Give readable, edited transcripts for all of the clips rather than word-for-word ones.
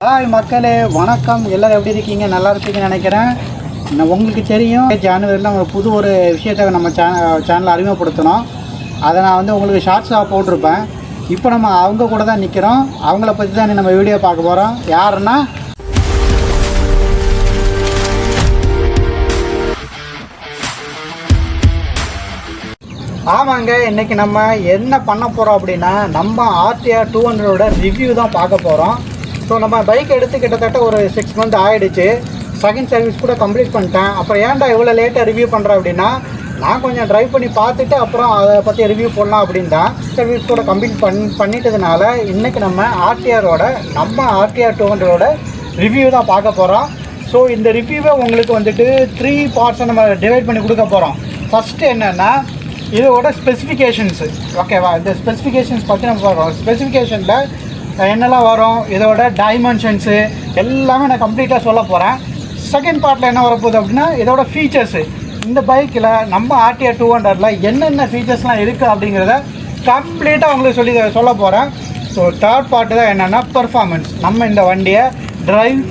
Hi மக்களே, வணக்கம். எல்லோரும் எப்படி இருக்கீங்க? நல்லா இருப்பீங்கன்னு நினைக்கிறேன். உங்களுக்கு தெரியும், ஜனவரியில் நம்ம புது ஒரு விஷயத்தை நம்ம சேனலில் அறிமுகப்படுத்தணும். அதை நான் உங்களுக்கு ஷார்ட்ஸாக போட்டிருப்பேன். இப்போ நம்ம அவங்க கூட தான் நிற்கிறோம். அவங்கள பற்றி தான் நம்ம வீடியோ பார்க்க போகிறோம். யாருன்னா, ஆமாங்க, இன்றைக்கி நம்ம என்ன பண்ண போகிறோம் அப்படின்னா, நம்ம RTR 200 ரிவ்யூ தான் பார்க்க போகிறோம். ஸோ நம்ம பைக் எடுத்து கிட்டத்தட்ட ஒரு 6 மந்த் ஆகிடுச்சு. செகண்ட் சர்வீஸ் கூட கம்ப்ளீட் பண்ணிட்டேன். அப்புறம் ஏன்டா இவ்வளோ லேட்டாக ரிவ்யூ பண்ணுறேன் அப்படின்னா, நான் கொஞ்சம் ட்ரைவ் பண்ணி பார்த்துட்டு அப்புறம் அதை பற்றி ரிவ்யூ பண்ணலாம் அப்படின்னு தான் சர்வீஸ் கூட கம்ப்ளீட் பண்ணிட்டதுனால இன்றைக்கி நம்ம RTR 200 ரிவ்யூ தான் பார்க்க போகிறோம். ஸோ இந்த ரிவ்யூவை உங்களுக்கு 3 பார்ட்ஸை நம்ம டிவைட் பண்ணி கொடுக்க போகிறோம். ஃபஸ்ட்டு என்னென்னா, இதோட ஸ்பெசிஃபிகேஷன்ஸு. ஓகேவா? இந்த ஸ்பெசிஃபிகேஷன்ஸ் பற்றி நம்ம பார்க்குறோம். ஸ்பெசிஃபிகேஷனில் என்னெல்லாம் வரும், இதோட டைமென்ஷன்ஸு எல்லாமே நான் கம்ப்ளீட்டாக சொல்ல போகிறேன். செகண்ட் பார்ட்டில் என்ன வரப்போகுது அப்படின்னா, இதோட ஃபீச்சர்ஸு. இந்த பைக்கில் நம்ம RTR 200 என்னென்ன ஃபீச்சர்ஸ்லாம் இருக்குது அப்படிங்கிறத கம்ப்ளீட்டாக உங்களுக்கு சொல்ல போகிறேன். ஸோ தேர்ட் பார்ட்டு தான் என்னென்னா, பெர்ஃபார்மன்ஸ். நம்ம இந்த வண்டியை ட்ரைவ்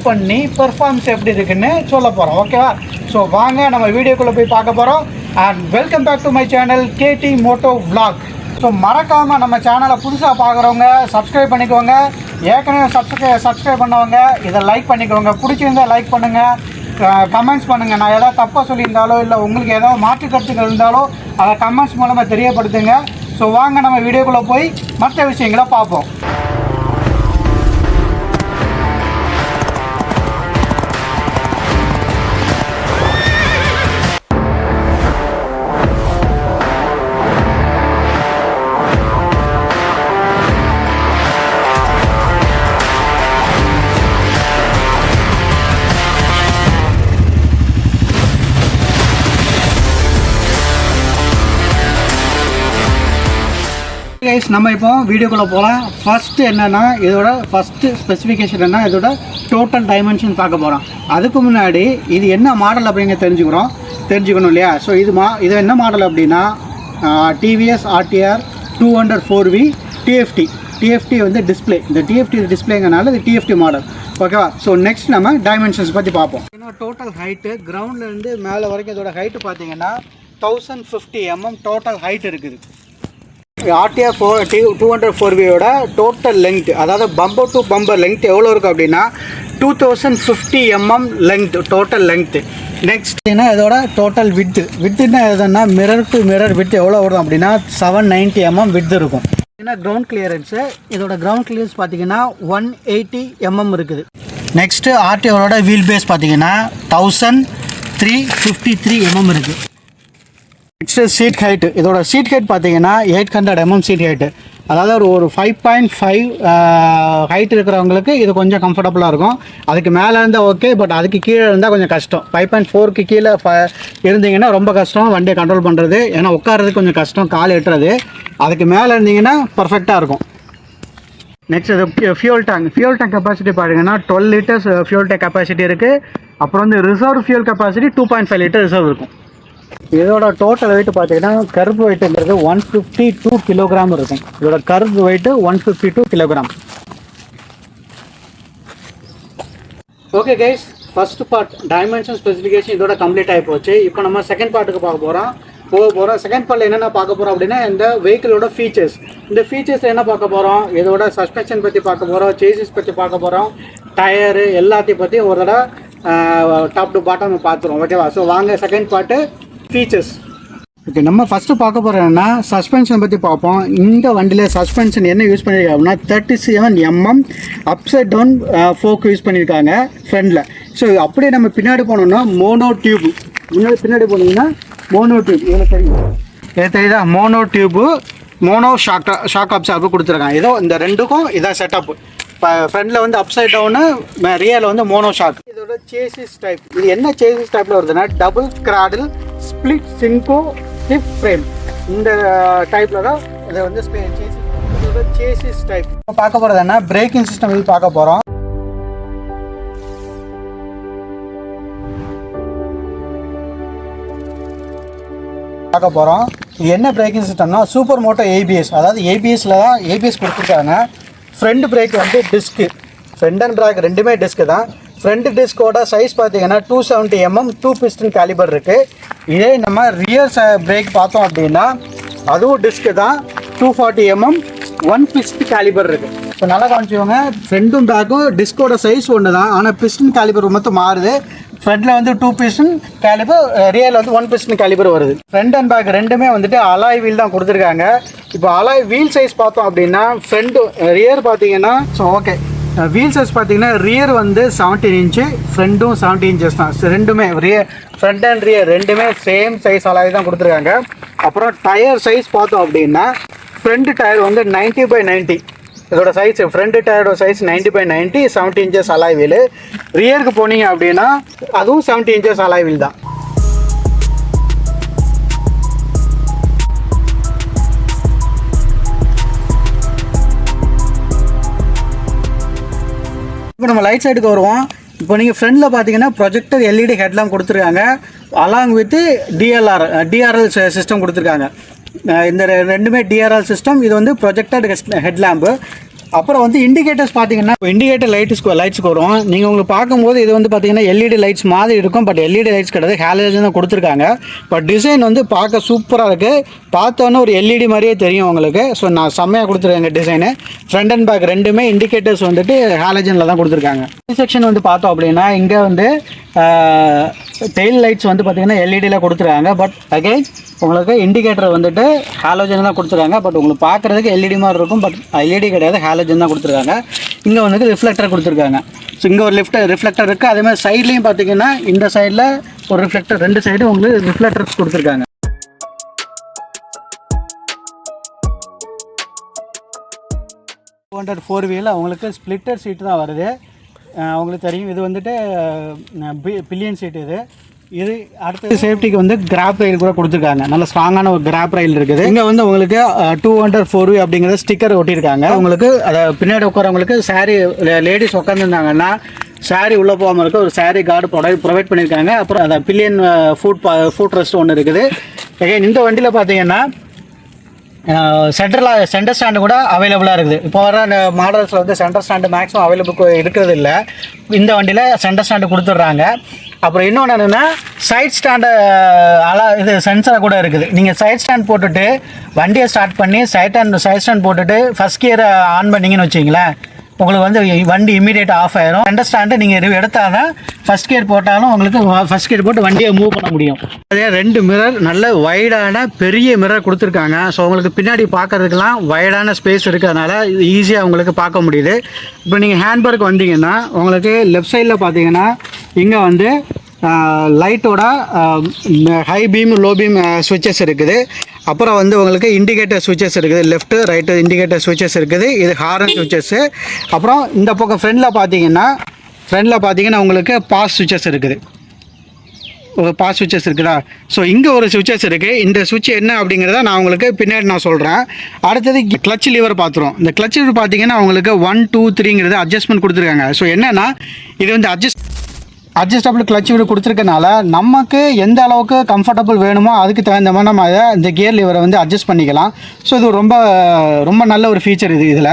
பண்ணி பெர்ஃபார்மன்ஸ் எப்படி இருக்குன்னு சொல்ல போகிறோம். ஓகேவா? ஸோ வாங்க நம்ம வீடியோக்குள்ளே போய் பார்க்க போகிறோம். And welcome back to my channel KT Moto Vlog. So மறக்காமல் நம்ம சேனலை புதுசாக பார்க்குறவங்க சப்ஸ்கிரைப் பண்ணிக்கோங்க. ஏற்கனவே சப்ஸ்கிரைப் பண்ணவங்க இதை லைக் பண்ணிக்கோங்க. பிடிச்சிருந்தால் லைக் பண்ணுங்கள், கமெண்ட்ஸ் பண்ணுங்கள். நான் ஏதாவது தப்பாக சொல்லியிருந்தாலோ இல்லை உங்களுக்கு ஏதாவது மாற்று கருத்துக்கள் இருந்தாலோ அதை கமெண்ட்ஸ் மூலமாக தெரியப்படுத்துங்க. ஸோ வாங்க நம்ம வீடியோக்குள்ளே போய் மற்ற விஷயங்களை பார்ப்போம். கைஸ், நம்ம இப்போ வீடியோக்குள்ளே போகலாம். ஃபஸ்ட்டு என்னென்னா, இதோட ஃபஸ்ட்டு ஸ்பெசிஃபிகேஷன் என்ன, இதோட டோட்டல் டைமென்ஷன் பார்க்க போகிறோம். அதுக்கு முன்னாடி இது என்ன மாடல் அப்படிங்க தெரிஞ்சுக்கணும் இல்லையா? ஸோ இது என்ன மாடல் அப்படின்னா, TVS RTR 200 4V TFT display. இந்த TFT டிஸ்பிளேங்கிறனால இது TFT மாடல். ஓகேவா? ஸோ நெக்ஸ்ட் நம்ம டைமென்ஷன்ஸ் பற்றி பார்ப்போம். இன்னும் டோட்டல் ஹைட்டு கிரவுண்ட்லேருந்து மேலே வரைக்கும் இதோட ஹைட்டு பார்த்தீங்கன்னா 1050 mm டோட்டல் ஹைட் இருக்குது. RTR 200 4Vயோட டோட்டல் லெங்த், அதாவது பம்பர் டு பம்பர் லெங்த் எவ்வளோ இருக்குது அப்படின்னா 2050 mm length, total length. Next ஏன்னா இதோட டோட்டல் வித்துன்னா எதுனா, மிரர் டு மிரர் வித் எவ்வளோ வரும் அப்படின்னா 790 mm வித் இருக்கும். ஏன்னா கிரவுண்ட் கிளியரன்ஸு, இதோட கிரவுண்ட் கிளியரன்ஸ் பார்த்தீங்கன்னா 180 mm இருக்குது. நெக்ஸ்ட்டு RTRோட வீல் பேஸ் பார்த்தீங்கன்னா 1353 mm இருக்குது. Next seat height. இதோட சீட் ஹைட் பார்த்தீங்கன்னா 800 mm சீட் ஹைட்டு. அதாவது ஒரு 5.5 ஹைட் இருக்கிறவங்களுக்கு இது கொஞ்சம் கம்ஃபர்டபுளாக இருக்கும். அதுக்கு மேலே இருந்தால் ஓகே, பட் அதுக்கு கீழே இருந்தால் கொஞ்சம் கஷ்டம். 5.4க்கு கீழே இருந்தீங்கன்னா ரொம்ப கஷ்டம் வண்டியை கண்ட்ரோல் பண்ணுறது. ஏன்னா உட்காரதுக்கு கொஞ்சம் கஷ்டம், கால் எட்டுறது. அதுக்கு மேலே இருந்தீங்கன்னா பர்ஃபெக்டாக இருக்கும். நெக்ஸ்ட் இது ஃபியூல் டேங்க் கெப்பாசிட்டி பார்த்தீங்கன்னா 12 liters ஃபியூல் டேங்க் கெப்பாசிட்டி இருக்குது. அப்புறம் reserve fuel capacity 2.5 liters reserve இருக்கும். இதோட டோட்டல் வெயிட் பார்த்தீங்கன்னா கர்வ் வெயிட்டுங்கிறது 152 கிலோகிராம் இருக்கும். இதோட curve weight 152 kilogram. Okay guys, first part dimension specification இதோட கம்ப்ளீட் ஆகி போச்சு. இப்போ நம்ம செகண்ட் பார்ட்டுக்கு போக போகிறோம். செகண்ட் பார்ட்டில் என்னென்ன பார்க்க போகிறோம் அப்படின்னா, இந்த வெஹிக்கிளோட ஃபீச்சர்ஸ். இந்த ஃபீச்சர்ஸில் என்ன பார்க்க போகிறோம், இதோட சஸ்பென்ஷன் பற்றி பார்க்க போகிறோம், சேசிஸ் பற்றி பார்க்க போகிறோம், டயரு எல்லாத்தையும் பற்றி ஒரு தடவை டாப் டு பாட்டம் பார்த்துருவோம். ஓகேவா? ஸோ வாங்க செகண்ட் பார்ட்டு ஃபீச்சர்ஸ். ஓகே, நம்ம ஃபஸ்ட்டு பார்க்க போகிறோம்னா சஸ்பென்ஷன் பற்றி பார்ப்போம். இந்த வண்டியில் சஸ்பென்ஷன் என்ன யூஸ் பண்ணியிருக்காங்க அப்படின்னா 37 mm upside down fork use பண்ணியிருக்காங்க ஃப்ரண்டில். ஸோ அப்படியே நம்ம பின்னாடி போனோம்னா மோனோ டியூப். பின்னாடி போனீங்கன்னா மோனோ டியூப், இதில் தெரியுதா? மோனோ டியூப்பு, மோனோ ஷாக் அப்சார்பு கொடுத்துருக்காங்க. இதோ இந்த ரெண்டுக்கும் இதான் செட்டப். இப்போ ஃப்ரண்டில் அப்சைட் டவுனு, ரியலில் மோனோ ஷாக். இதோட சேசிஸ் டைப். இது என்ன சேசிஸ் டைப்பில் வருதுன்னா, double cradle split சின்கோ hip frame. இந்த டைப்பில் தான் இதை சேசிஸ் டைப். இப்போ பார்க்க போகிறது என்ன, பிரேக்கிங் சிஸ்டம் இது பார்க்க போகிறோம். இது என்ன பிரேக்கிங் சிஸ்டம்னா, சூப்பர் மோட்டோ ABS. அதாவது ABSல தான் ABS கொடுத்துருக்காங்க. ஃப்ரண்ட் பிரேக் வந்து டிஸ்க்கு, ஃப்ரண்ட் அண்ட் பேக் ரெண்டுமே டிஸ்க்கு தான். ஃப்ரண்ட் டிஸ்கோட சைஸ் பார்த்தீங்கன்னா 270 mm 2 பிஸ்டன் கேலிபர் இருக்குது. இதே நம்ம ரியர் பிரேக் பார்த்தோம் அப்படின்னா அதுவும் டிஸ்க்கு தான், 240 mm 1 பிஸ்டன் கேலிபர் இருக்குது. ஸோ நல்லா காமிச்சுக்கோங்க, ஃப்ரண்ட்டும் பேக்கும் டிஸ்கோட சைஸ் ஒன்று தான், ஆனால் பிஸ்டன் கேலிபர் மட்டும் மாறுது. ஃப்ரண்ட்டில் வந்து 2 பிஸ்டன் கேலிபர், ரியரில் வந்து 1 பிஸ்டன் கேலிபர் வருது. ஃப்ரண்ட் அண்ட் பேக் ரெண்டுமே வந்துட்டு அலாய் வீல் தான் கொடுத்துருக்காங்க. இப்போ அலாய் வீல் சைஸ் பார்த்தோம் அப்படின்னா ஃப்ரண்ட்டு ரியர் பார்த்தீங்கன்னா, ஸோ ஓகே வீல் சைஸ் பார்த்தீங்கன்னா ரியர் வந்து 17 இன்ச்சு, ஃப்ரண்ட்டும் 17 inches தான். ரெண்டுமே ரியர், ஃப்ரண்ட் அண்ட் ரியர் ரெண்டுமே சேம் சைஸ் அலாய் தான் கொடுத்துருக்காங்க. அப்புறம் டயர் சைஸ் பார்த்தோம் அப்படின்னா ஃப்ரண்ட் டயர் வந்து 90/90, இதோட சைஸ் ஃப்ரண்ட் டயரோட சைஸ் 90/90, 70 inches அலாய் வீல். ரியருக்கு போனீங்க அப்படின்னா அதுவும் 70 inches அலாய் வீல் தான். இப்போ நம்ம லைட் சைடுக்கு வருவோம். இப்போ நீங்கள் ஃப்ரண்டில் பார்த்தீங்கன்னா ப்ரொஜெக்டர் எல்இடி ஹெட்லாம் கொடுத்துருக்காங்க, அலாங் வித் டிஆர்எல் சிஸ்டம் கொடுத்துருக்காங்க. இந்த ரெண்டுமே டிஆர்எல் சிஸ்டம், இது வந்து ப்ரொஜெக்டர் ஹெட்லாம்பு. அப்புறம் வந்து இண்டிகேட்டர்ஸ் பார்த்தீங்கன்னா இண்டிகேட்டர் லைட்ஸுக்கு வரும். நீங்கள் உங்களுக்கு பார்க்கும்போது இது வந்து பார்த்தீங்கன்னா எல்இடி லைட்ஸ் மாதிரி இருக்கும், பட் எல்இடி லைட்ஸ் கிடையாது, ஹாலஜன் தான் கொடுத்துருக்காங்க. பட் டிசைன் வந்து பார்க்க சூப்பராக இருக்குது, பார்த்தோன்னே ஒரு எல்இடி மாதிரியே தெரியும் உங்களுக்கு. ஸோ நான் செம்மையாக கொடுத்துருக்காங்க டிசைனு. ஃப்ரண்ட் அண்ட் பேக் ரெண்டுமே இண்டிகேட்டர்ஸ் வந்துட்டு ஹாலஜனில் தான் கொடுத்துருக்காங்க. செக்ஷன் வந்து பார்த்தோம் அப்படின்னா இங்கே வந்து டெயில் லைட்ஸ் வந்து பார்த்திங்கன்னா எல்இடியில் கொடுத்துருக்காங்க. பட் அகைன் உங்களுக்கு இண்டிகேட்டர் வந்துட்டு ஹாலோஜன் தான் கொடுத்துருக்காங்க. பட் உங்களுக்கு பார்க்குறதுக்கு எல்இடி மாதிரி இருக்கும், பட் எல்இடி கிடையாது, ஹாலோஜன் தான் கொடுத்துருக்காங்க. இங்கே வந்துட்டு ரிஃப்ளெக்டர் கொடுத்துருக்காங்க. ஸோ இங்கே ஒரு ரிஃப்ளெக்டர் இருக்குது. அதேமாதிரி சைட்லேயும் பார்த்தீங்கன்னா இந்த சைடில் ஒரு ரிஃப்ளெக்டர், ரெண்டு சைடும் உங்களுக்கு ரிஃப்ளெக்டர்ஸ் கொடுத்துருக்காங்க. ஃபோர் வீல் அவங்களுக்கு ஸ்ப்ளிட்டர் சீட்டு தான் வருது. அவங்களுக்கு தெரியும், இது வந்துட்டு பில்லியன் சீட். இது அடுத்த சேஃப்டிக்கு வந்து கிராப் ரயில் கூட கொடுத்துருக்காங்க, நல்ல ஸ்ட்ராங்கான ஒரு கிராப் ரயில் இருக்குது. இங்கே வந்து உங்களுக்கு 204V அப்படிங்கிற ஸ்டிக்கர் ஒட்டியிருக்காங்க. உங்களுக்கு அதை பின்னாடி உட்காரவங்களுக்கு சாரீ, லேடிஸ் உட்காந்துருந்தாங்கன்னா சாரீ உள்ளே போகாமல் இருக்க ஒரு சாரீ கார்டு ப்ரொவைட் பண்ணியிருக்காங்க. அப்புறம் அதை பில்லியன் ஃபுட் ரெஸ்ட் ஒன்று இருக்குது. இந்த வண்டியில் பார்த்தீங்கன்னா சென்டர் ஸ்டாண்டு கூட அவைலபிளாக இருக்குது. இப்போ வர மாடல்ஸில் வந்து சென்டர் ஸ்டாண்டு மேக்ஸிமம் அவைலபிள் இருக்கிறது இல்லை, இந்த வண்டியில் சென்டர் ஸ்டாண்டு கொடுத்துட்றாங்க. அப்புறம் இன்னொன்று என்னென்னா சைட் ஸ்டாண்டு இது சென்சரை கூட இருக்குது. நீங்கள் சைட் ஸ்டாண்ட் போட்டுட்டு வண்டியை ஸ்டார்ட் பண்ணி சைட் ஸ்டாண்ட் போட்டுட்டு ஃபஸ்ட் கியரை ஆன் பண்ணிங்கன்னு வச்சிங்களேன், உங்களுக்கு வந்து வண்டி இமீடியேட் ஆஃப் ஆயிரும். சென்டர் ஸ்டாண்டு நீங்கள் எடுத்தால் தான் ஃபஸ்ட் கியர் போட்டாலும் உங்களுக்கு ஃபஸ்ட் கியர் போட்டு வண்டியை மூவ் பண்ண முடியும். அதே 2 மிரர், நல்ல வைடான பெரிய மிரர் கொடுத்துருக்காங்க. ஸோ உங்களுக்கு பின்னாடி பார்க்கறதுக்கெல்லாம் வைடான ஸ்பேஸ் இருக்கிறதுனால ஈஸியாக உங்களுக்கு பார்க்க முடியுது. இப்போ நீங்கள் ஹேண்ட்பேக் வந்தீங்கன்னா உங்களுக்கு லெஃப்ட் சைடில் பார்த்தீங்கன்னா இங்கே வந்து லைட்டோட ஹை பீம் லோ பீம் ஸ்விட்சஸ் இருக்குது. அப்புறம் வந்து உங்களுக்கு இண்டிகேட்டர் ஸ்விட்சஸ் இருக்குது, லெஃப்ட்டு ரைட்டு இண்டிகேட்டர் ஸ்விட்சஸ் இருக்குது. இது ஹாரன் ஸ்விட்சஸ்ஸு. அப்புறம் இந்த பக்கம் ஃப்ரண்டில் பார்த்தீங்கன்னா உங்களுக்கு பாஸ் ஸ்விட்சஸ் இருக்குது, ஒரு பாஸ் ஸ்விட்சஸ் இருக்குதா. ஸோ இங்கே ஒரு ஸ்விட்சஸ் இருக்குது. இந்த ஸ்விட்ச் என்ன அப்படிங்கிறத நான் உங்களுக்கு பின்னாடி நான் சொல்கிறேன். அடுத்தது கிளச் லிவர் பார்த்துருவோம். இந்த கிளச் லிவர் பார்த்தீங்கன்னா உங்களுக்கு 1 2 3ங்கிறது அட்ஜஸ்ட்மெண்ட் கொடுத்துருக்காங்க. ஸோ என்னென்னா இது வந்து அட்ஜஸ்டபிள் கிளச் வீடு கொடுத்துருக்கனால நமக்கு எந்த அளவுக்கு கம்ஃபர்டபுள் வேணுமோ அதுக்கு தகுந்த மாதிரி நம்ம அதை இந்த கியர் லிவரை வந்து அட்ஜஸ்ட் பண்ணிக்கலாம். ஸோ இது ரொம்ப ரொம்ப நல்ல ஒரு ஃபீச்சர் இதில்.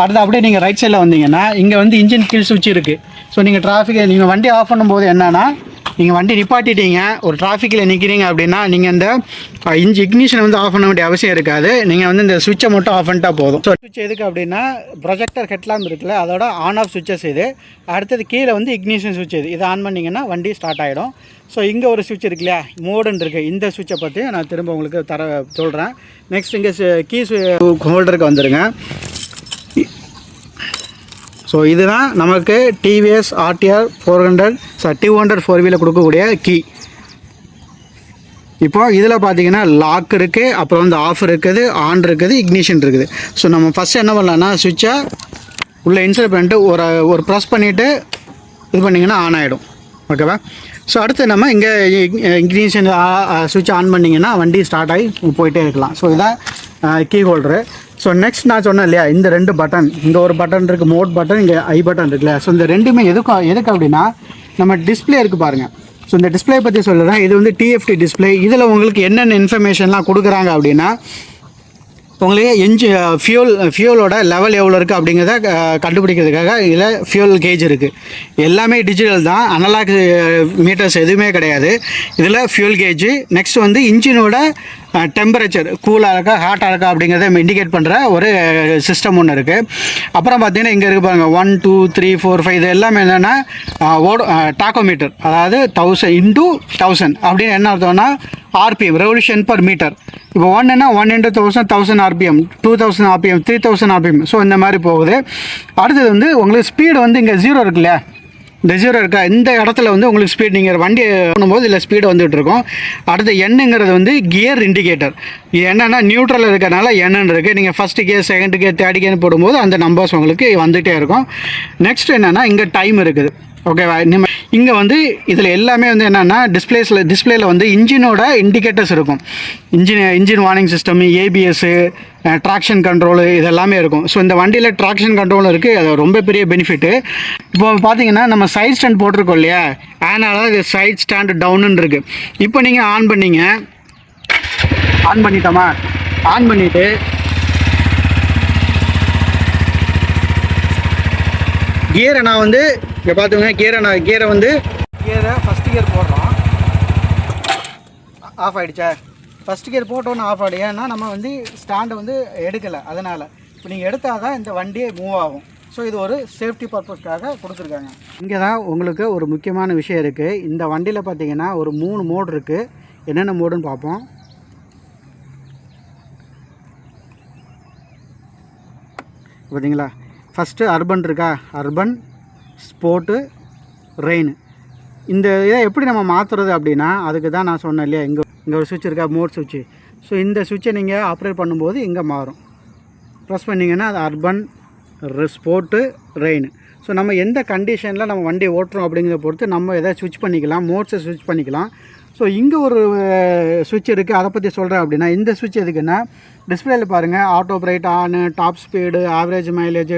அடுத்து அப்படியே நீங்கள் ரைட் சைடில் வந்தீங்கன்னா இங்கே வந்து இன்ஜின் கீழ் சுவிட்ச் இருக்குது. ஸோ நீங்கள் வண்டி ஆஃப் பண்ணும்போது என்னென்னா, நீங்கள் வண்டி நிப்பாட்டிட்டீங்க, ஒரு டிராஃபிக்கில் நிற்கிறீங்க அப்படின்னா நீங்கள் இந்த இக்னிஷனை வந்து ஆஃப் பண்ண வேண்டிய அவசியம் இருக்காது. நீங்கள் வந்து இந்த சுவிட்சை மட்டும் ஆஃப் பண்ணிட்டா போதும். ஸோ சுவிட்ச் எதுக்கு அப்படின்னா ப்ரொஜெக்டர் ஹெட்லாம்ப் இருக்குல்ல, அதோட ஆன் ஆஃப் சுவிட்சஸ் இது. அடுத்தது கீழே வந்து இக்னிஷன் சுவிட்ச் இதை ஆன் பண்ணிங்கன்னா வண்டி ஸ்டார்ட் ஆகிடும். ஸோ இங்கே ஒரு சுவிட்ச் இருக்கு இல்லையா, மோடுன்னு இருக்குது. இந்த சுவிட்சை பற்றி நான் திரும்ப உங்களுக்கு சொல்கிறேன். நெக்ஸ்ட் இங்கே கீஸ் ஹோல்டருக்கு வந்துடுங்க. ஸோ இதுதான் நமக்கு டிவிஎஸ் ஆர்டிஆர் 200 4 வீலர் கொடுக்கக்கூடிய கீ. இப்போ இதில் பார்த்தீங்கன்னா லாக் இருக்குது, அப்புறம் வந்து ஆஃப் இருக்குது, ஆன் இருக்குது, இக்னிஷன் இருக்குது. ஸோ நம்ம ஃபஸ்ட்டு என்ன பண்ணலான்னா சுவிட்சை உள்ளே இன்சர்ட் பண்ணிட்டு ஒரு ப்ரெஸ் பண்ணிவிட்டு இது பண்ணிங்கன்னா ஆன் ஆகிடும். ஓகேவா. ஸோ அடுத்து நம்ம இங்கே இக்னிஷன் சுவிட்ச் ஆன் பண்ணிங்கன்னா வண்டி ஸ்டார்ட் ஆகி போயிட்டே இருக்கலாம். ஸோ இதான் கீ ஹோல்டரு. ஸோ நெக்ஸ்ட் நான் சொன்னேன் இல்லையா, இந்த 2 பட்டன், இங்கே ஒரு பட்டன் இருக்குது மோட் பட்டன், இங்கே ஐ பட்டன் இருக்குல்ல. ஸோ இந்த ரெண்டுமே எதுக்கு அப்படின்னா நம்ம டிஸ்பிளே இருக்குது பாருங்கள். ஸோ இந்த டிஸ்பிளே பற்றி சொல்லுறேன். இது வந்து டிஎஃப்டி டிஸ்பிளே. இதில் உங்களுக்கு என்னென்ன இன்ஃபர்மேஷன்லாம் கொடுக்குறாங்க அப்படின்னா உங்களுக்கு ஃபியூலோட லெவல் எவ்வளோ இருக்குது அப்படிங்கிறத கண்டுபிடிக்கிறதுக்காக இதில் ஃபியூல் கேஜ் இருக்குது. எல்லாமே டிஜிட்டல் தான், அனலாக் மீட்டர்ஸ் எதுவுமே கிடையாது. இதில் ஃபியூல் கேஜ். நெக்ஸ்ட் வந்து இன்ஜினோட டெம்பரேச்சர் கூலாக இருக்கா ஹாட்டாக இருக்கா அப்படிங்கிறத இண்டிகேட் பண்ணுற ஒரு சிஸ்டம் ஒன்று இருக்குது. அப்புறம் பார்த்தீங்கன்னா இங்கே இருக்குது பாருங்கள் 1 2 3 4 5 இது எல்லாமே என்னென்னா டாக்கோமீட்டர், அதாவது 1000 × 1000 அப்படின்னு என்ன அர்த்தம்னா RPM ரெவல்யூஷன் பர் மீட்டர். இப்போ 1ன்னா 1 × 1000 RPM, 2000 RPM, 3000 RPM. ஸோ இந்த மாதிரி போகுது. அடுத்தது வந்து உங்களுக்கு ஸ்பீடு வந்து இங்கே 0 இருக்கு இல்லையா, இந்த 0 இருக்கா, இந்த இடத்துல வந்து உங்களுக்கு ஸ்பீட் நீங்கள் வண்டி போகும்போது இல்லை ஸ்பீடு வந்துகிட்டு இருக்கும். அடுத்து எண்ணுங்கிறது வந்து கியர் இண்டிகேட்டர். என்னென்னா நியூட்ரல் இருக்கிறனால எண்ணு இருக்குது. நீங்கள் first gear, second gear, third கியர்னு போடும்போது அந்த நம்பர்ஸ் உங்களுக்கு வந்துகிட்டே இருக்கும். நெக்ஸ்ட் என்னென்னா இங்கே டைம் இருக்குது. ஓகேவா, இங்கே வந்து இதில் எல்லாமே வந்து என்னென்னா டிஸ்பிளேயில் வந்து இன்ஜினோட இண்டிகேட்டர்ஸ் இருக்கும். Engine warning system, ABS, traction control இதெல்லாமே இருக்கும். ஸோ இந்த வண்டியில் ட்ராக்ஷன் கண்ட்ரோல் இருக்குது, அது ரொம்ப பெரிய பெனிஃபிட்டு. இப்போ பார்த்தீங்கன்னா நம்ம சைட் ஸ்டாண்ட் போட்டிருக்கோம் இல்லையா, அதனால இது சைட் ஸ்டாண்டு டவுனுன்னு இருக்குது. இப்போ நீங்கள் ஆன் பண்ணிட்டோமா, ஆன் பண்ணிவிட்டு கியரை நான் வந்து இங்கே பார்த்துங்க, கியரை ஃபஸ்ட்டு கியர் போடுறோம். ஆஃப் ஆகிடுச்சா, ஃபஸ்ட்டு கியர் போட்டோன்னு ஆஃப் ஆகிடு. ஏன்னா நம்ம வந்து ஸ்டாண்டை வந்து எடுக்கலை, அதனால் இப்போ நீங்கள் எடுத்தால் தான் இந்த வண்டியே மூவ் ஆகும். ஸோ இது ஒரு சேஃப்டி பர்பஸ்க்காக கொடுத்துருக்காங்க. இங்கே தான் உங்களுக்கு ஒரு முக்கியமான விஷயம் இருக்குது. இந்த வண்டியில் பார்த்தீங்கன்னா ஒரு 3 மோடு இருக்குது. என்னென்ன மோடுன்னு பார்ப்போம். பார்த்தீங்களா, ஃபஸ்ட்டு அர்பன் இருக்கா, அர்பன், ஸ்போர்ட்டு, ரெயின். இந்த இதை எப்படி நம்ம மாற்றுறது அப்படின்னா, அதுக்கு தான் நான் சொன்னேன் இல்லையா, இங்கே ஒரு சுவிட்ச் இருக்கா, மோட் சுவிட்சு. ஸோ இந்த சுவிட்சை நீங்கள் ஆப்ரேட் பண்ணும்போது இங்கே மாறும். ப்ரெஸ் பண்ணிங்கன்னா அது அர்பன், ஸ்போர்ட்டு, ரெயின். ஸோ நம்ம எந்த கண்டிஷனில் நம்ம வண்டி ஓட்டுறோம் அப்படிங்கிறத பொறுத்து நம்ம எதை ஸ்விட்ச் பண்ணிக்கலாம், மோட்ஸை ஸ்விட்ச் பண்ணிக்கலாம். ஸோ இங்கே ஒரு சுவிட்ச் இருக்குது, அதை பற்றி சொல்கிறேன். அப்படின்னா இந்த சுவிட்ச் எதுக்குன்னா, டிஸ்பிளேயில் பாருங்கள் auto bright on, top speed, average mileage,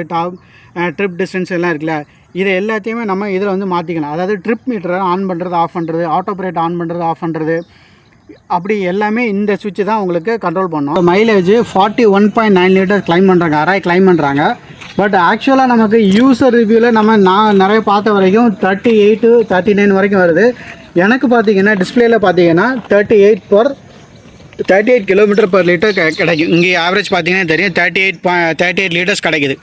trip distance எல்லாம் இருக்குல்ல, இதை எல்லாத்தையுமே நம்ம இதில் வந்து மாற்றிக்கலாம். அதாவது ட்ரிப் மீட்டரை ஆன் பண்ணுறது, ஆஃப் பண்ணுறது, ஆட்டோ பிரைட் ஆன் பண்ணுறது, ஆஃப் பண்ணுறது, அப்படி எல்லாமே இந்த சுவிட்சு தான் உங்களுக்கு கண்ட்ரோல் பண்ணோம். மைலேஜ் 41.9 லிட்டர் கிளைம் பண்ணுறாங்க, கிளைம் பண்ணுறாங்க. பட் ஆக்சுவலாக நமக்கு யூசர் ரிவ்யூவில் நான் நிறைய பார்த்த வரைக்கும் 38 39 வரைக்கும் வருது. எனக்கு பார்த்தீங்கன்னா டிஸ்பிளேயில் பார்த்தீங்கன்னா 38 km/லிட்டர் கிடைக்கும். இங்கே ஆவரேஜ் பார்த்தீங்கன்னா தெரியும் 38 லிட்டர்ஸ் கிடைக்குது.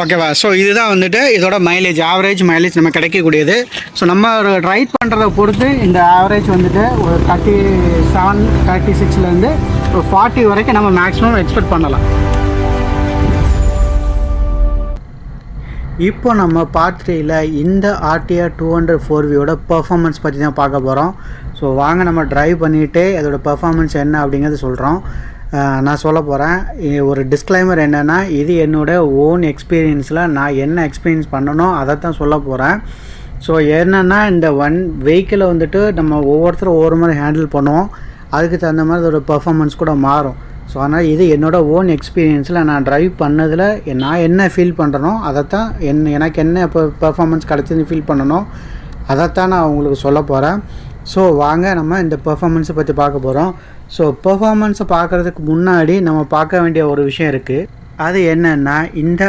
ஓகேவா, ஸோ இதுதான் வந்துட்டு இதோட மைலேஜ், ஆவரேஜ் மைலேஜ் நம்ம கிடைக்கக்கூடியது. ஸோ நம்ம ரைட் பண்ணுறதை பொறுத்து இந்த ஆவரேஜ் வந்துட்டு ஒரு 37 36லேருந்து ஒரு 40 வரைக்கும் நம்ம மேக்ஸிமம் எக்ஸ்பெக்ட் பண்ணலாம். இப்போ நம்ம பார்ட் 3ல் இந்த RTR 200 4Vயோட பர்ஃபார்மன்ஸ் பற்றி தான் பார்க்க போகிறோம். ஸோ வாங்க நம்ம ட்ரைவ் பண்ணிவிட்டு அதோடய பர்ஃபார்மன்ஸ் என்ன அப்படிங்கிறது சொல்கிறோம். நான் சொல்ல போகிறேன். ஒரு டிஸ்க்ளைமர் என்னென்னா, இது என்னோடய ஓன் எக்ஸ்பீரியன்ஸில் நான் என்ன எக்ஸ்பீரியன்ஸ் பண்ணணும் அதை தான் சொல்ல போகிறேன். ஸோ என்னென்னா, இந்த வெஹிக்கிளை வந்துட்டு நம்ம ஒவ்வொருத்தரும் ஒவ்வொரு மாதிரி ஹேண்டில் பண்ணுவோம். அதுக்கு தகுந்த மாதிரி அதோட பர்ஃபார்மன்ஸ் கூட மாறும். ஸோ அதனால் இது என்னோடய ஓன் எக்ஸ்பீரியன்ஸில் நான் ட்ரைவ் பண்ணதில் நான் என்ன ஃபீல் பண்ணுறனோ அதைத்தான் எனக்கு என்ன பர்ஃபார்மன்ஸ் கிடச்சிது ஃபீல் பண்ணணும் அதைத்தான் நான் உங்களுக்கு சொல்ல போகிறேன். ஸோ வாங்க நம்ம இந்த பெர்ஃபார்மன்ஸை பற்றி பார்க்க போகிறோம். ஸோ பெர்ஃபார்மன்ஸை பார்க்குறதுக்கு முன்னாடி நம்ம பார்க்க வேண்டிய ஒரு விஷயம் இருக்குது. அது என்னென்னா, இந்த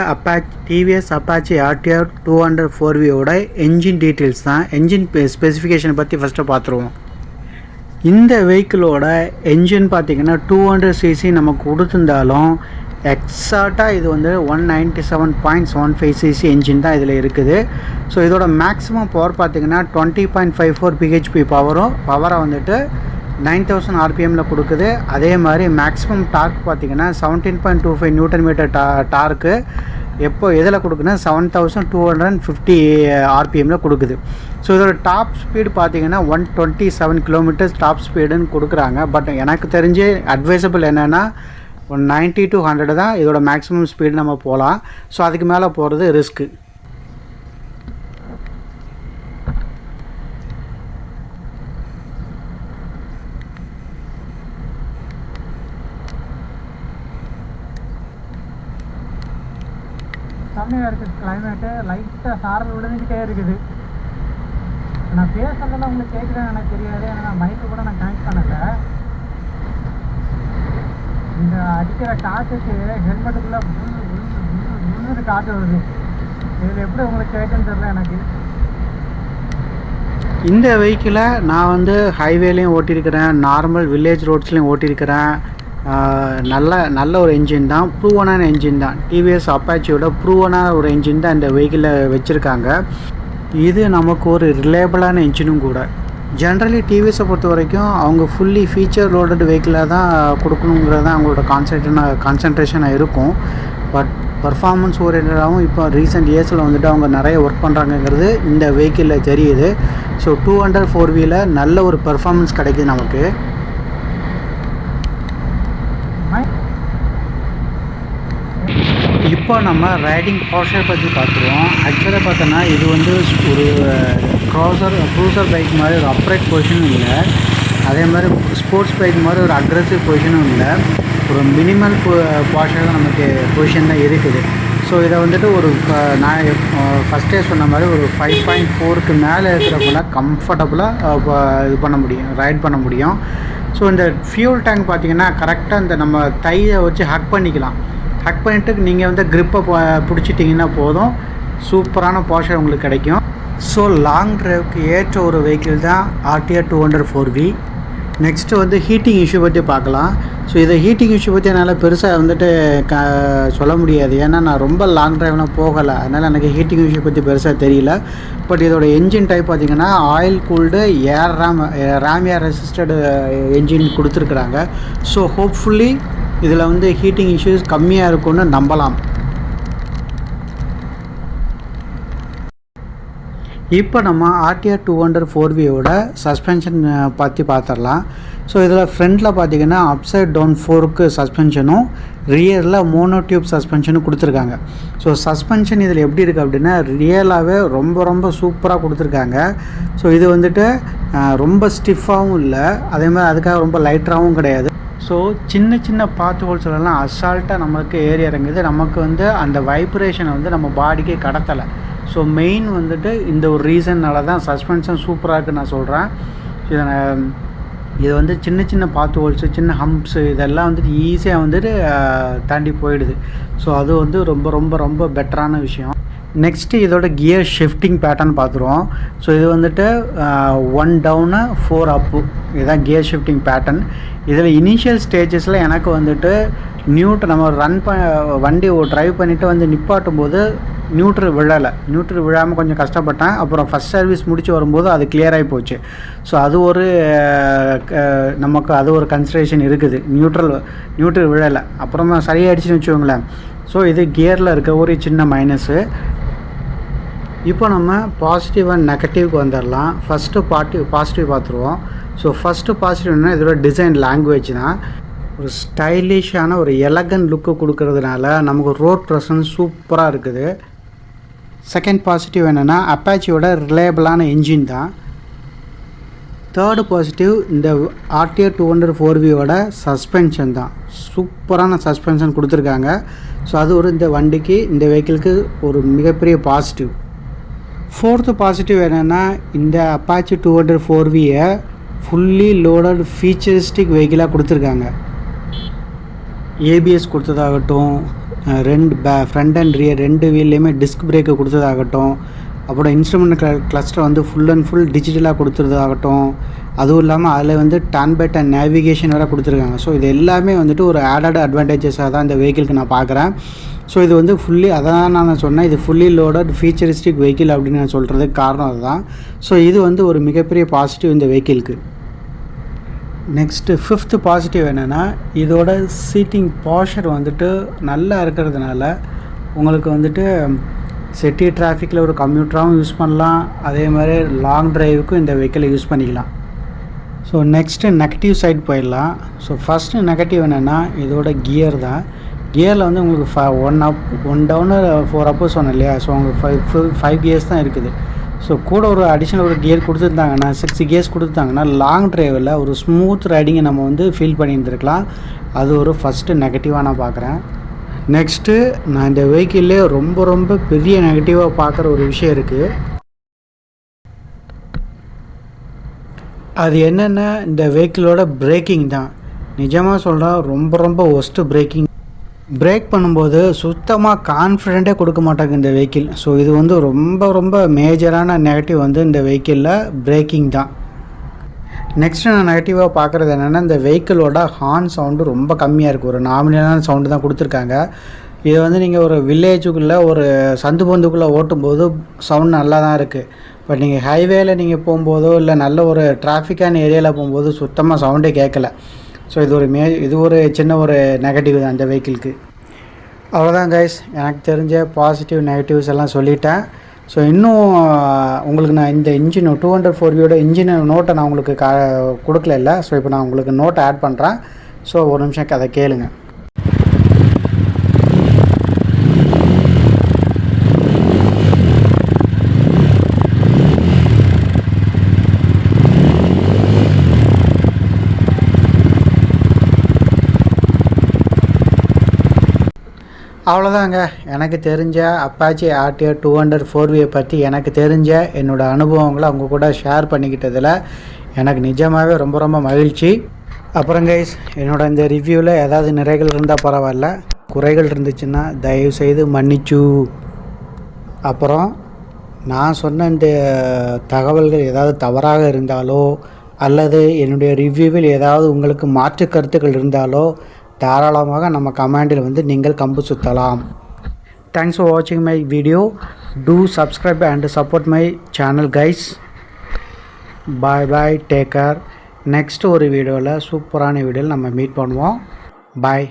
டிவிஎஸ் அப்பாச்சி RTR 200 4Vயோட என்ஜின் டீட்டெயில்ஸ் தான். என்ஜின் ஸ்பெசிஃபிகேஷனை பற்றி ஃபஸ்ட்டு பார்த்துருவோம். இந்த வெஹிக்கிளோட என்ஜின் பார்த்திங்கன்னா 200cc நமக்கு கொடுத்துருந்தாலும் எக்ஸாக்டாக இது வந்து 197.75cc என்ஜின் தான் இதில் இருக்குது. ஸோ இதோட மேக்ஸிமம் பவர் பார்த்திங்கன்னா 20.54 bhp பவரை வந்துட்டு 9000 RPMல கொடுக்குது. அதே மாதிரி மேக்ஸிமம் டார்க் பார்த்திங்கன்னா 17.25 Nm டார்க்கு எதில் கொடுக்குன்னா 7250 RPMல கொடுக்குது. ஸோ இதோட டாப் ஸ்பீடு பார்த்திங்கன்னா 127 km டாப் ஸ்பீடுன்னு கொடுக்குறாங்க. பட் எனக்கு தெரிஞ்சு அட்வைசபிள் என்னென்னா 90 to 100 தான் இதோட மேக்ஸிமம் ஸ்பீடு நம்ம போகலாம். ஸோ அதுக்கு மேலே போகிறது ரிஸ்க்கு. செம்மையாக இருக்குது கிளைமேட்டு. லைட்டாக சாரல் விழுந்துக்கிட்டே இருக்குது. நான் பேசுறதுல உங்களுக்கு கேட்குறேன்னு எனக்கு தெரியாது. ஏன்னா நான் மைக்கு கூட நான் கனெக்ட் பண்ணலை. இந்த அடிக்கிற காற்றுக்கு ஹெல்மெட்டுக்குள்ளே முன்னு காற்று வருது. இதில் எப்படி உங்களுக்கு கேட்குன்னு தெரியல எனக்கு. இந்த வெஹிக்கிளை நான் வந்து ஹைவேலையும் ஓட்டியிருக்கிறேன், நார்மல் வில்லேஜ் ரோட்ஸ்லையும் ஓட்டியிருக்கிறேன். நல்ல ஒரு என்ஜின் தான், ப்ரூவனான என்ஜின் தான். டிவிஎஸ் அப்பாச்சியோட ப்ரூவனான ஒரு என்ஜின் தான் இந்த வெஹிக்கிளில் வச்சுருக்காங்க. இது நமக்கு ஒரு ரிலையபிளான என்ஜினும் கூட. ஜென்ரலி டிவிஎஸை பொறுத்த வரைக்கும் அவங்க ஃபுல்லி ஃபீச்சர் லோடட் வெஹிக்கிளாக தான் கொடுக்கணுங்கிறது தான் அவங்களோட கான்சன்ட்ரேஷனாக இருக்கும். பட் பர்ஃபார்மன்ஸ் ஓரியன்டாகவும் இப்போ ரீசெண்ட் இயர்ஸில் வந்துட்டு அவங்க நிறைய ஒர்க் பண்ணுறாங்கங்கிறது இந்த வெஹிக்கிளில் தெரியுது. ஸோ 200 4Vயில் நல்ல ஒரு பர்ஃபார்மன்ஸ் கிடைக்குது நமக்கு. இப்போ நம்ம ரைடிங் போர்ஷர் பற்றி பார்த்துருவோம். ஆக்சுவலாக பார்த்தோன்னா இது வந்து ஒரு க்ரூசர் பைக் மாதிரி ஒரு அப்ரைட் பொசிஷனும் இல்லை, அதே மாதிரி ஸ்போர்ட்ஸ் பைக் மாதிரி ஒரு அக்ரெசிவ் பொசிஷனும் இல்லை. ஒரு மினிமல் போர்ஷர் தான் நமக்கு பொசிஷன் தான் இருக்குது. ஸோ இதை வந்துட்டு ஒரு நான் ஃபஸ்ட்டே சொன்ன மாதிரி ஒரு 5.4க்கு மேலே இருக்கிறப்பல கம்ஃபர்டபுளாக இது பண்ண முடியும், ரைட் பண்ண முடியும். ஸோ இந்த ஃபியூல் டேங்க் பார்த்திங்கன்னா கரெக்டாக இந்த நம்ம தையை வச்சு ஹக் பண்ணிக்கலாம். ஹக் பண்ணிவிட்டு நீங்கள் வந்து க்ரிப்பை பிடிச்சிட்டிங்கன்னா போதும், சூப்பரான போர்ஷர் உங்களுக்கு கிடைக்கும். ஸோ லாங் ட்ரைவுக்கு ஏற்ற ஒரு வெஹிக்கிள் தான் RTR 200 4V. நெக்ஸ்ட்டு வந்து ஹீட்டிங் இஷ்யூ பற்றி பார்க்கலாம். ஸோ இதை ஹீட்டிங் இஷ்யூ பற்றி என்னால் பெருசாக வந்துட்டு சொல்ல முடியாது, ஏன்னா நான் ரொம்ப லாங் ட்ரைவ்லாம் போகலை, அதனால் எனக்கு ஹீட்டிங் இஷ்யூ பற்றி பெருசாக தெரியல. பட் இதோட என்ஜின் டைப் பார்த்திங்கன்னா ஆயில் கூல்டு ரேம் ஏர் ரெசிஸ்டடு என்ஜின் கொடுத்துருக்குறாங்க. ஸோ ஹோப்ஃபுல்லி இதில் வந்து ஹீட்டிங் இஷ்யூஸ் கம்மியாக இருக்கும்னு நம்பலாம். இப்போ நம்ம RTR 200 4Vயோட சஸ்பென்ஷன் பற்றி பார்த்துடலாம். ஸோ இதில் ஃப்ரண்ட்டில் பார்த்திங்கன்னா அப்சைட் டவுன் ஃபோர்க்கு சஸ்பென்ஷனும் ரியரில் மோனோ டியூப் சஸ்பென்ஷனும் கொடுத்துருக்காங்க. ஸோ சஸ்பென்ஷன் இதில் எப்படி இருக்குது அப்படின்னா ரியலாகவே ரொம்ப சூப்பராக கொடுத்துருக்காங்க. ஸோ இது வந்துட்டு ரொம்ப ஸ்டிஃபாகவும் இல்லை, அதே மாதிரி அதுக்காக ரொம்ப லைட்டராகவும் கிடையாது. ஸோ சின்ன பாத் ஹோல்ஸ்லாம் அசால்ட்டாக நமக்கு ஏறி இறங்குது. நமக்கு வந்து அந்த வைப்ரேஷனை வந்து நம்ம பாடிக்கே கடத்தலை. ஸோ மெயின் வந்துட்டு இந்த ஒரு ரீசன்னால தான் சஸ்பென்ஷன் சூப்பராக இருக்குன்னு நான் சொல்கிறேன். இது வந்து சின்ன பாத் ஹோல்ஸு, சின்ன ஹம்ப்ஸு இதெல்லாம் வந்துட்டு ஈஸியாக வந்துட்டு தாண்டி போயிடுது. ஸோ அது வந்து ரொம்ப பெட்டரான விஷயம். நெக்ஸ்ட்டு இதோட கியர் ஷிஃப்டிங் பேட்டர்ன் பார்த்துருவோம். ஸோ இது வந்துட்டு 1 டவுனு 4 அப்பு, இதுதான் கியர் ஷிஃப்டிங் பேட்டர்ன். இதில் இனிஷியல் ஸ்டேஜஸில் எனக்கு வந்துட்டு நம்ம வண்டி ட்ரைவ் பண்ணிவிட்டு வந்து நிப்பாட்டும் போது நியூட்ரல் விழாமல் கொஞ்சம் கஷ்டப்பட்டேன். அப்புறம் ஃபஸ்ட் சர்வீஸ் முடித்து வரும்போது அது கிளியராகி போச்சு. ஸோ அது ஒரு நமக்கு அது ஒரு கன்சிடரேஷன் இருக்குது, நியூட்ரல் விழலை, அப்புறமா சரியாயிடுச்சுன்னு வச்சுக்கோங்களேன். ஸோ இது கியரில் இருக்க ஒரு சின்ன மைனஸு. இப்போ நம்ம பாசிட்டிவ் அண்ட் நெகட்டிவ்க்கு வந்துடலாம். ஃபஸ்ட்டு பாசிட்டிவ் பார்த்துருவோம். ஸோ ஃபஸ்ட்டு பாசிட்டிவ்னா இதோட டிசைன் லாங்குவேஜ் தான். ஒரு ஸ்டைலிஷான ஒரு எலகன் லுக்கு கொடுக்கறதுனால நமக்கு ரோட் ப்ரெசன்ஸ் சூப்பராக இருக்குது. செகண்ட் பாசிட்டிவ் என்னென்னா அப்பாச்சியோட ரிலையபிளான என்ஜின் தான். தேர்டு பாசிட்டிவ் இந்த RTR 200 4Vயோட சஸ்பென்ஷன் தான். சூப்பரான சஸ்பென்ஷன் கொடுத்துருக்காங்க. ஸோ அது ஒரு இந்த வண்டிக்கு, இந்த வெஹிக்கிளுக்கு ஒரு மிகப்பெரிய பாசிட்டிவ். ஃபோர்த்து பாசிட்டிவ் என்னென்னா இந்த அப்பாச்சி 200 4Vயை ஃபுல்லி லோடட் ஃபீச்சரிஸ்டிக் வெஹிக்கிளாக கொடுத்துருக்காங்க. ஏபிஎஸ் கொடுத்ததாகட்டும், ஃப்ரண்ட் அண்ட் ரியர் 2 வீல்லையுமே டிஸ்க் பிரேக்கு கொடுத்ததாகட்டும், அப்புறம் இன்ஸ்ட்ருமெண்ட் கிளஸ்டர் வந்து ஃபுல் அண்ட் ஃபுல் டிஜிட்டலாக கொடுத்துறதாகட்டும், அதுவும் இல்லாமல் அதில் வந்து டர்ன் பை டர்ன் நேவிகேஷன் வேறு கொடுத்துருக்காங்க. ஸோ இது எல்லாமே வந்துட்டு ஒரு ஆடட் அட்வான்டேஜஸாக தான் இந்த வெஹிக்கிளுக்கு நான் பார்க்குறேன். ஸோ இது வந்து அதான் நான் சொன்னேன், இது ஃபுல்லி லோடட் ஃபீச்சரிஸ்டிக் வெஹிக்கிள் அப்படின்னு நான் சொல்கிறதுக்கு காரணம் அதுதான். ஸோ இது வந்து ஒரு மிகப்பெரிய பாசிட்டிவ் இந்த வெஹிக்கிளுக்கு. நெக்ஸ்ட்டு ஃபிஃப்த்து பாசிட்டிவ் என்னென்னா இதோட சீட்டிங் போஸ்டர் வந்துட்டு நல்லா இருக்கிறதுனால உங்களுக்கு வந்துட்டு சிட்டி டிராஃபிக்கில் ஒரு கம்யூட்டராகவும் யூஸ் பண்ணலாம், அதே மாதிரி லாங் ட்ரைவுக்கும் இந்த வெஹிக்கிளை யூஸ் பண்ணிக்கலாம். ஸோ நெக்ஸ்ட்டு நெகட்டிவ் சைடு போயிடலாம். ஸோ ஃபஸ்ட்டு நெகட்டிவ் என்னென்னா இதோட கியர் தான். கியரில் வந்து உங்களுக்கு 1 டவுனு 4 அப்பு சொன்னேன் இல்லையா. ஸோ உங்களுக்கு 5 கியர்ஸ் தான் இருக்குது. ஸோ கூட ஒரு அடிஷ்னல் ஒரு கியர் கொடுத்துருந்தாங்கன்னா 6 கியர்ஸ் கொடுத்துட்டாங்கன்னா லாங் ட்ரைவில் ஒரு ஸ்மூத் ரைடிங்கை நம்ம வந்து ஃபீல் பண்ணியிருந்துருக்கலாம். அது ஒரு ஃபஸ்ட்டு நெகட்டிவாக நான் பார்க்குறேன். நெக்ஸ்ட்டு நான் இந்த வெஹிக்கிள்லே ரொம்ப பெரிய நெகட்டிவாக பார்க்குற ஒரு விஷயம் இருக்குது. அது என்னென்னா இந்த வெஹிக்கிளோட பிரேக்கிங் தான். நிஜமாக சொல்கிறேன், ரொம்ப ரொம்ப ஒஸ்ட்டு பிரேக்கிங். பிரேக் பண்ணும்போது சுத்தமாக கான்ஃபிடென்ட்டே கொடுக்க மாட்டாங்க இந்த வெஹிக்கிள். ஸோ இது வந்து ரொம்ப ரொம்ப மேஜரான நெகட்டிவ் வந்து இந்த வெஹிக்கிளில் பிரேக்கிங் தான். நெக்ஸ்ட்டு நான் நெகட்டிவாக பார்க்குறது என்னென்னா, இந்த வெஹிக்கிளோட ஹார்ன் சவுண்டு ரொம்ப கம்மியாக இருக்குது. ஒரு நாமினலான சவுண்டு தான் கொடுத்துருக்காங்க. இது வந்து நீங்கள் ஒரு வில்லேஜுக்குள்ளே ஒரு சந்து பொந்துக்குள்ளே ஓட்டும்போது சவுண்ட் நல்லா தான் இருக்குது. பட் நீங்கள் ஹைவேயில் நீங்கள் போகும்போதோ இல்லை நல்ல ஒரு டிராஃபிக்கான ஏரியாவில் போகும்போது சுத்தமாக சவுண்டே கேட்கல. ஸோ இது ஒரு சின்ன ஒரு நெகட்டிவ் தான் அந்த வெஹிக்கிளுக்கு. அவ்வளோதான் கைஸ், எனக்கு தெரிஞ்ச பாசிட்டிவ் நெகட்டிவ்ஸ் எல்லாம் சொல்லிட்டேன். ஸோ இன்னும் உங்களுக்கு நான் இந்த இன்ஜின் 204V இன்ஜின் நோட்டை நான் உங்களுக்கு கொடுக்கல இல்லை. ஸோ இப்போ நான் உங்களுக்கு நோட்டை ஆட் பண்ணுறேன். ஸோ ஒரு நிமிஷம் அதை கேளுங்க. அவ்வளோதாங்க, எனக்கு தெரிஞ்ச அப்பாச்சி ஆர்டிஆர் 204V பற்றி எனக்கு தெரிஞ்ச என்னோடய அனுபவங்களை அவங்க கூட ஷேர் பண்ணிக்கிட்டதில் எனக்கு நிஜமாகவே ரொம்ப ரொம்ப மகிழ்ச்சி. அப்புறம் கைஸ், என்னோட இந்த ரிவ்யூவில் ஏதாவது நிறைகள் இருந்தால் பரவாயில்ல, குறைகள் இருந்துச்சுன்னா தயவுசெய்து மன்னிச்சு. அப்புறம் நான் சொன்ன இந்த தகவல்கள் ஏதாவது தவறாக இருந்தாலோ அல்லது என்னுடைய ரிவ்யூவில் ஏதாவது உங்களுக்கு மாற்று கருத்துக்கள் இருந்தாலோ தாராளமாக நம்ம கமெண்டில் வந்து நீங்கள் கம்பு சுற்றலாம். தேங்க்ஸ் ஃபார் வாட்சிங் my video. Two subscribe and support my channel guys. Bye bye, take care. Next ஒரு வீடியோவில் சூப்பரான வீடியோவில் நம்ம மீட் பண்ணுவோம். பாய்.